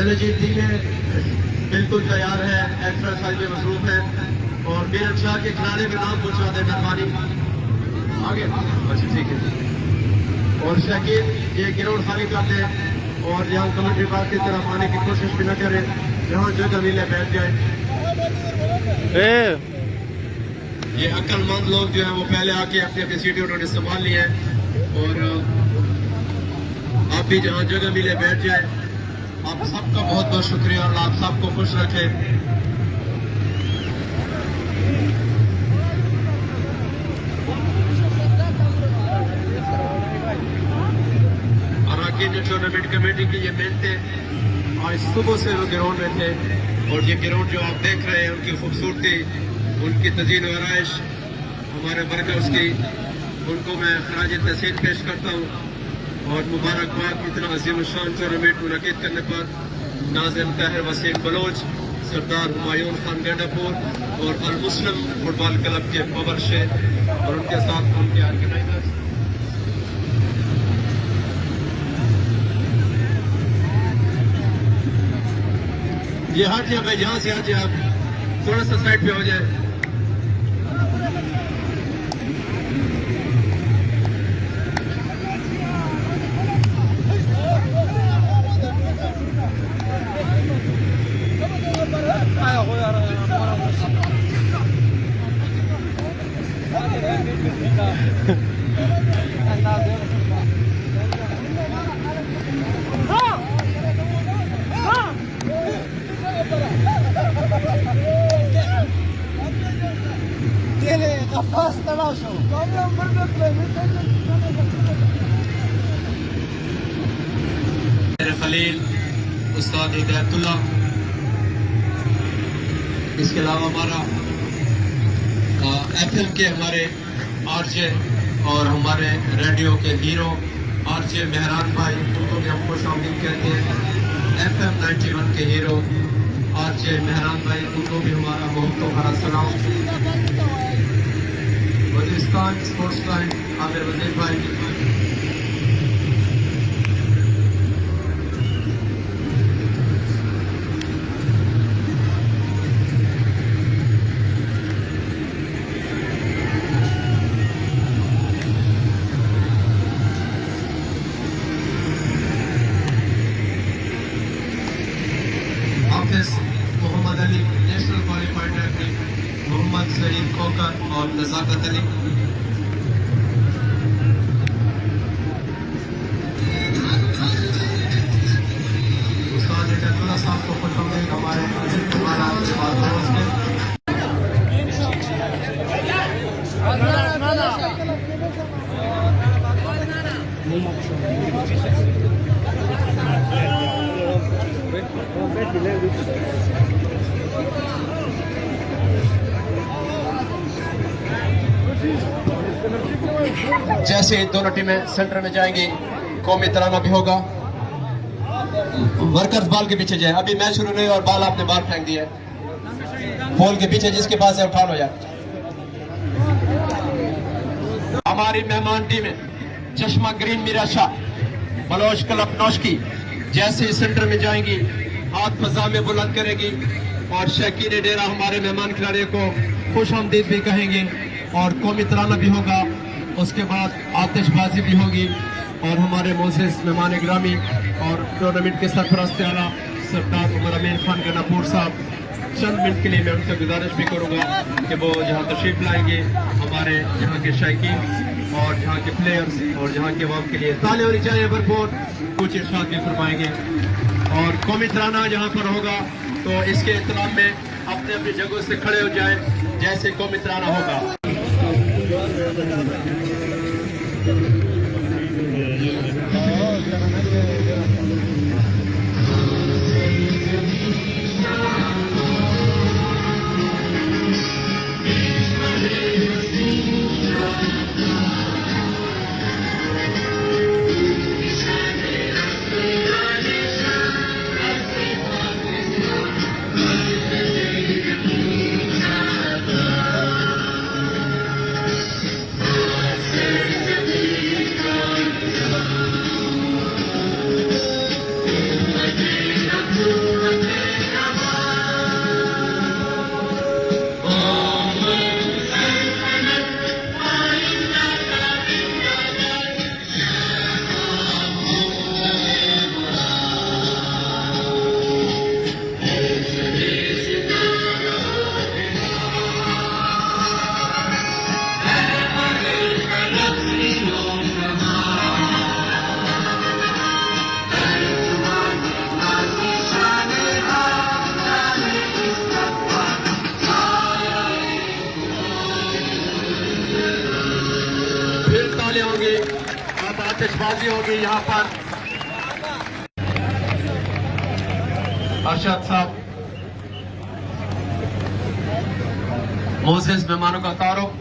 चले जी, टीमें बिल्कुल तैयार है, एक्सरसाइज में मसरूफ है और मेरठ शाह के खिलाड़ी का नाम पूछवा दे मेहरबानी आगे। अच्छा ठीक है। और शकील ये ग्राउंड खाली कर दे और यहाँ कमेंट्री बाग की तरफ आने की कोशिश भी न करे, जहाँ जगह मिले बैठ जाए। ये अक्लमंद लोग जो है वो पहले आके अपनी अपनी सीटें उन्होंने संभाल ली है और आप भी जहाँ जगह मिले बैठ जाए। आप सबका बहुत बहुत शुक्रिया और आप सबको खुश रखे। टूर्नामेंट कमेटी की ये मेहनत है, आज सुबह से वो ग्राउंड में थे और ये ग्राउंड जो आप देख रहे हैं उनकी खूबसूरती, उनकी तज़ीन व आराइश, हमारे वर्कर्स की, उनको मैं खराज तहसीन पेश करता हूँ और मुबारकबाद इतना अजीम शान टूर्नामेंट मुनक़िद करने पर नाज़िम ताहिर वसीम बलोच, सरदार हुमायूं खान गंडापुर और अल मुस्लिम फुटबॉल क्लब के पवर शेख और उनके साथ उनके ऑर्गेनाइजर्स। ये हट जाए भाई, यहाँ से हट जाए, आप थोड़ा सा साइड पे हो जाए। खलील उस्ताद हिदायतुल्लाह, इसके अलावा हमारा एफएम के हमारे आरजे और हमारे रेडियो के हीरो आरजे मेहरान भाई, उनको भी हम खुश आमदीद कहते हैं। एफएम 91 के हीरो आरजे मेहरान भाई, उनको भी हमारा बहुत भरा सलाम। वजीरिस्तान स्पोर्ट्स लाइन आमिर वजीर भाई, Mohammad Ali national qualified referee, Mohammad Saeed Khokhar और नजाकत अली। उस्ताद हिदायतुल्लाह साहब को खुश आमदीद हमारे दोस्त हैं। जैसे दोनों टीमें सेंटर में जाएंगी, कौमी तराना भी होगा। वर्कर्स बॉल के पीछे जाए, अभी मैच शुरू नहीं और बॉल आपने बाहर फेंक दिया है, बॉल के पीछे जिसके पास है उठा लो यार। हमारी मेहमान टीमें चश्मा ग्रीन मीरा शाह बलोच क्लब नौशकी जैसे सेंटर में जाएंगी, हाथ फजा में बुलंद करेगी और शकीन डेरा हमारे मेहमान खिलाड़ियों को खुश आमदीद भी कहेंगे और कौमी तराना भी होगा। उसके बाद आतिशबाजी भी होगी और हमारे मोसेस मेहमान ग्रामी और टूर्नामेंट के सरपरस्त आला सरदार उमर अमीन खान गंडापुर साहब, चंद मिनट के लिए मैं उनसे गुजारिश भी करूँगा कि वो जहाँ तशरीफ लाएंगे हमारे यहाँ के शायकीन और यहाँ के प्लेयर्स और यहाँ के अवाम के लिए तालियां होनी चाहिए भरपूर, कुछ इरशाद भी फरमाएंगे। और कौमी तराना जहाँ पर होगा तो इसके एहतराम में अपने अपनी जगहों से खड़े हो जाए जैसे कौमी तराना होगा। बाजी होगी यहाँ पर। अरशद साहब, मोसेस मेहमानों का तारुफ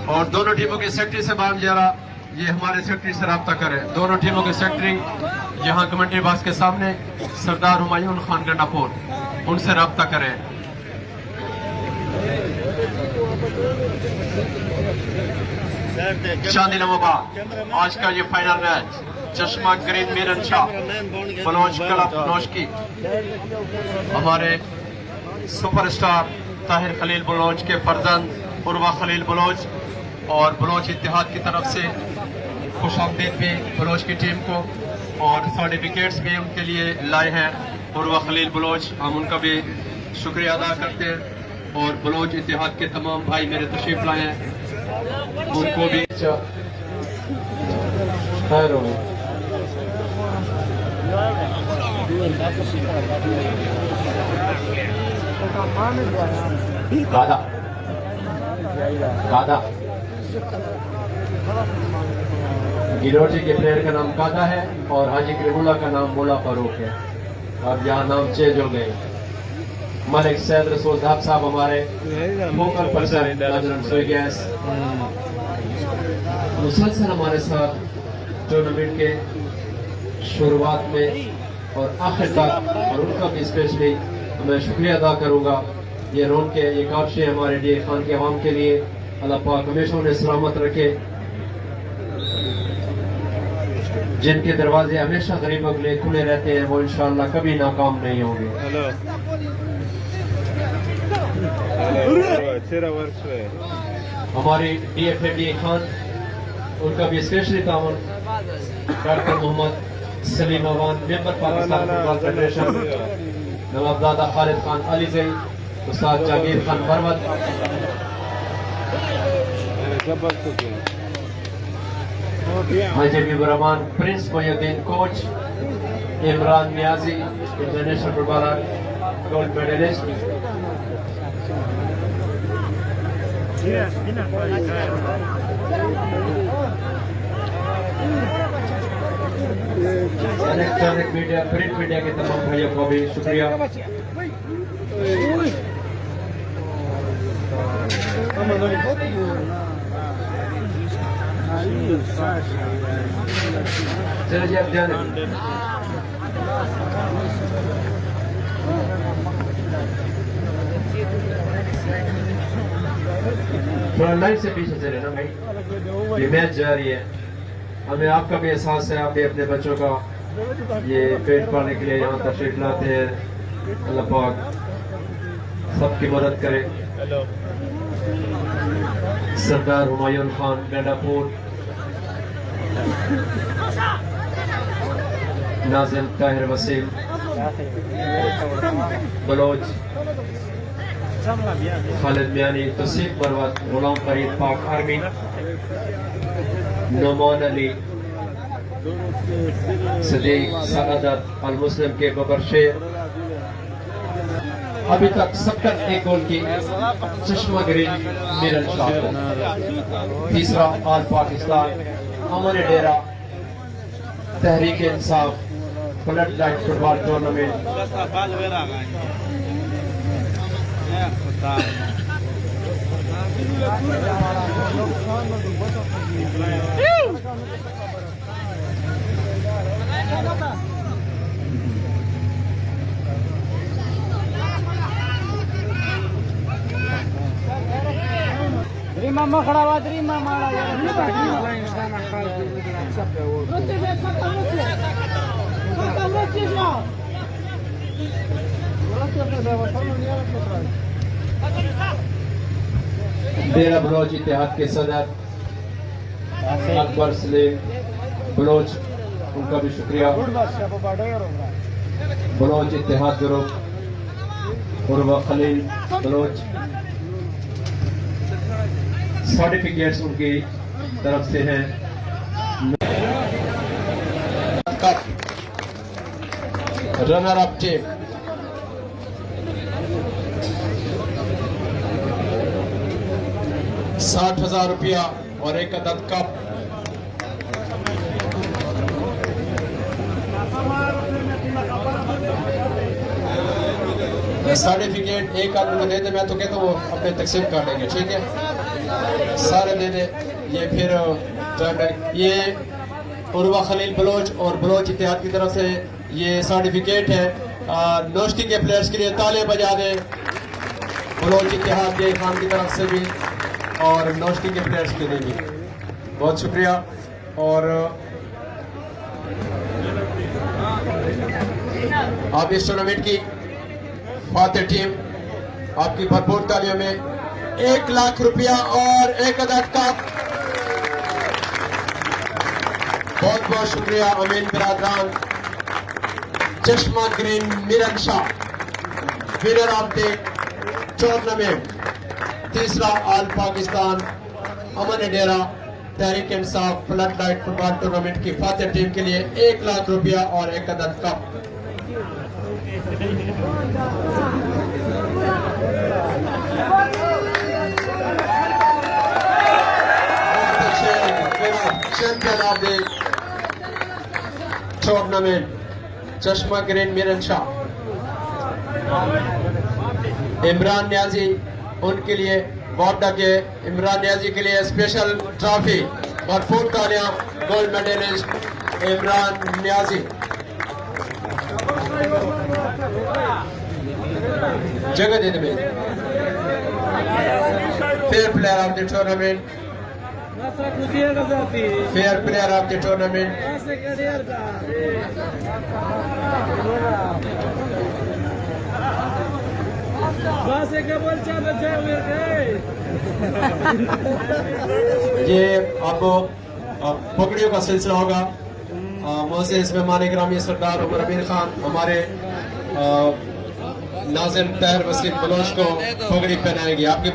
और दोनों टीमों के सेक्रेटरी से बाम जरा ये हमारे सेक्रेटरी से रब्ता करें। दोनों टीमों के सेक्रेटरी यहाँ कमेंट्री बॉक्स के सामने सरदार हुमायूं खान गंडापुर, उनसे रब्ता करें। चांदी नवाबाद आज का ये final match Chashma green Miran Shah Baloch club Noshki, हमारे सुपरस्टार ताहिर खलील बलोच के फर्जंद उर्वा खलील बलोच और बलोच इत्तेहाद की तरफ से खुशामदीद भी बलोच की टीम को और सर्टिफिकेट्स भी उनके लिए लाए हैं उर्वा खलील बलोच। हम उनका भी शुक्रिया अदा करते हैं और बलोच इत्तेहाद के तमाम भाई मेरे तशरीफ लाए हैं, उनको भी खैर हो। गादा गादा गिलोटी के प्लेयर का नाम कादा है और हाजी करीमुल्लाह का नाम मोला फारूक है। अब यहाँ नाम चेंज हो गए। मलिक सैद रसूल साहब हमारे फोकल पर्सन गैस मुसलसल हमारे साथ टूर्नामेंट के शुरुआत में और आखिर तक, और उनका भी स्पेशली मैं शुक्रिया अदा करूँगा। ये रोन के ये काबशे हमारे लिए खान के अवाम के लिए अल्लाह पाक हमेशा उन्हें सलामत रखे, जिनके दरवाजे हमेशा गरीबों के लिए खुले रहते हैं वो इंशाअल्लाह कभी नाकाम नहीं होंगे। हमारी DFA खान, उनका भी स्पेशली ताउन doctor Mohammad Salim Awan, member Pakistan football federation, Nawabzada Khalid Khan Alizai, उस्ताद जागीर खान बरवत, हाजी Rahman prince Moinuddin coach, Imran Niazi international footballer gold medalist, electronic media print media के तमाम भाइयों को भी शुक्रिया। चलिए जी आप जाने थोड़ा लाइन से पीछे चले ना भाई, ये मैच जारी है। हमें आपका भी एहसास है, आप भी अपने बच्चों का ये पेट पालने के लिए यहाँ तशरीफ लाते हैं। अल्लाह पाक सबकी मदद करे। सरदार हुमायूं खान गंडापुर, नाजिम ताहिर वसीम बलोच, खालिद मियानी, तौसीफ बरवत, गुलाम फरीद पाक आर्मी, नोमान अली, सदीक सआदत अल मुस्लिम के बबर शेर। अभी तक 71 गोल की चश्मा ग्रीन मीरन शाह को। तीसरा all Pakistan Aman Dera Tehreek Insaf flood light football tournament. Mama खड़ा हुआ तेरी मामा डेरा बलोच इत्तेहाद के सदर अकबर सलीम बलोच, उनका भी शुक्रिया। बलोच इत्तेहाद ग्रुप उर्वा खलील बलोच, सर्टिफिकेट्स उनकी तरफ से हैं। रनर अप टीम ₹60,000 और एक अदद कप। सर्टिफिकेट एक आदमी को दे दे, मैं तो कहता हूँ अपने तकसीम कर लेंगे, ठीक है, सारे दे दे। ये फिर ये उर्वा खलील बलोच और बलोच इत्तेहाद की तरफ से ये सर्टिफिकेट है। नौशकी के प्लेयर्स के लिए ताले बजा दें, बलोच इत्तेहाद के खान की तरफ से भी और नौशकी के प्लेयर्स के लिए भी बहुत शुक्रिया। और आप इस टूर्नामेंट की फातेह टीम, आपकी भरपूर तालियों में 1 लाख रुपया और 1 अदद कप। बहुत बहुत शुक्रिया अमीन बिरादरान, चश्मा green Mirren Shah, winner of the tournament. तीसरा all Pakistan Aman Dera Tehreek Insaf flood light football tournament की फातेह टीम के लिए 1 लाख रुपया और 1 अदद cup. Champion of the tournament चश्मा ग्रीन मिरन शाह इमरान न्याजी, उनके लिए वापडा के इमरान न्याजी के लिए स्पेशल ट्रॉफी। भरपूर तालियां, गोल्ड मेडलिस्ट इमरान न्याजी। जगह दे दे fair player of the tournament, fair player of the tournament ये अब पगड़ियों का सिलसिला होगा। मोसेस मेहमान ग्रामी सरदार उमर अमीर खान हमारे नाज़िम ताहिर वसीम बलोच को पगड़ी पहनाएंगे। आपकी